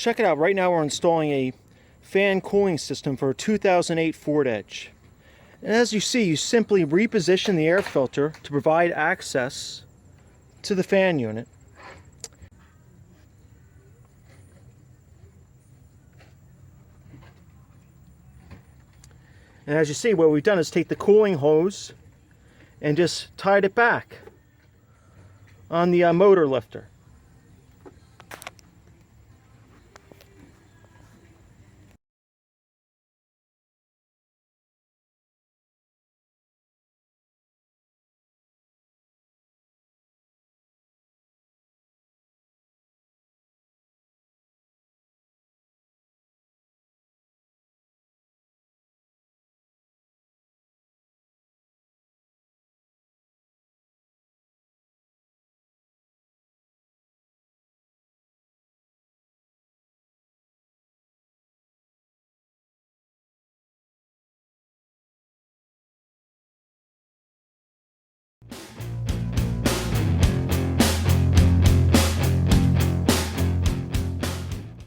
check it out. Right now we're installing a fan cooling system for a 2008 Ford Edge. And as you see, you simply reposition the air filter to provide access to the fan unit. And as you see, what we've done is take the cooling hose and just tied it back on the motor lifter.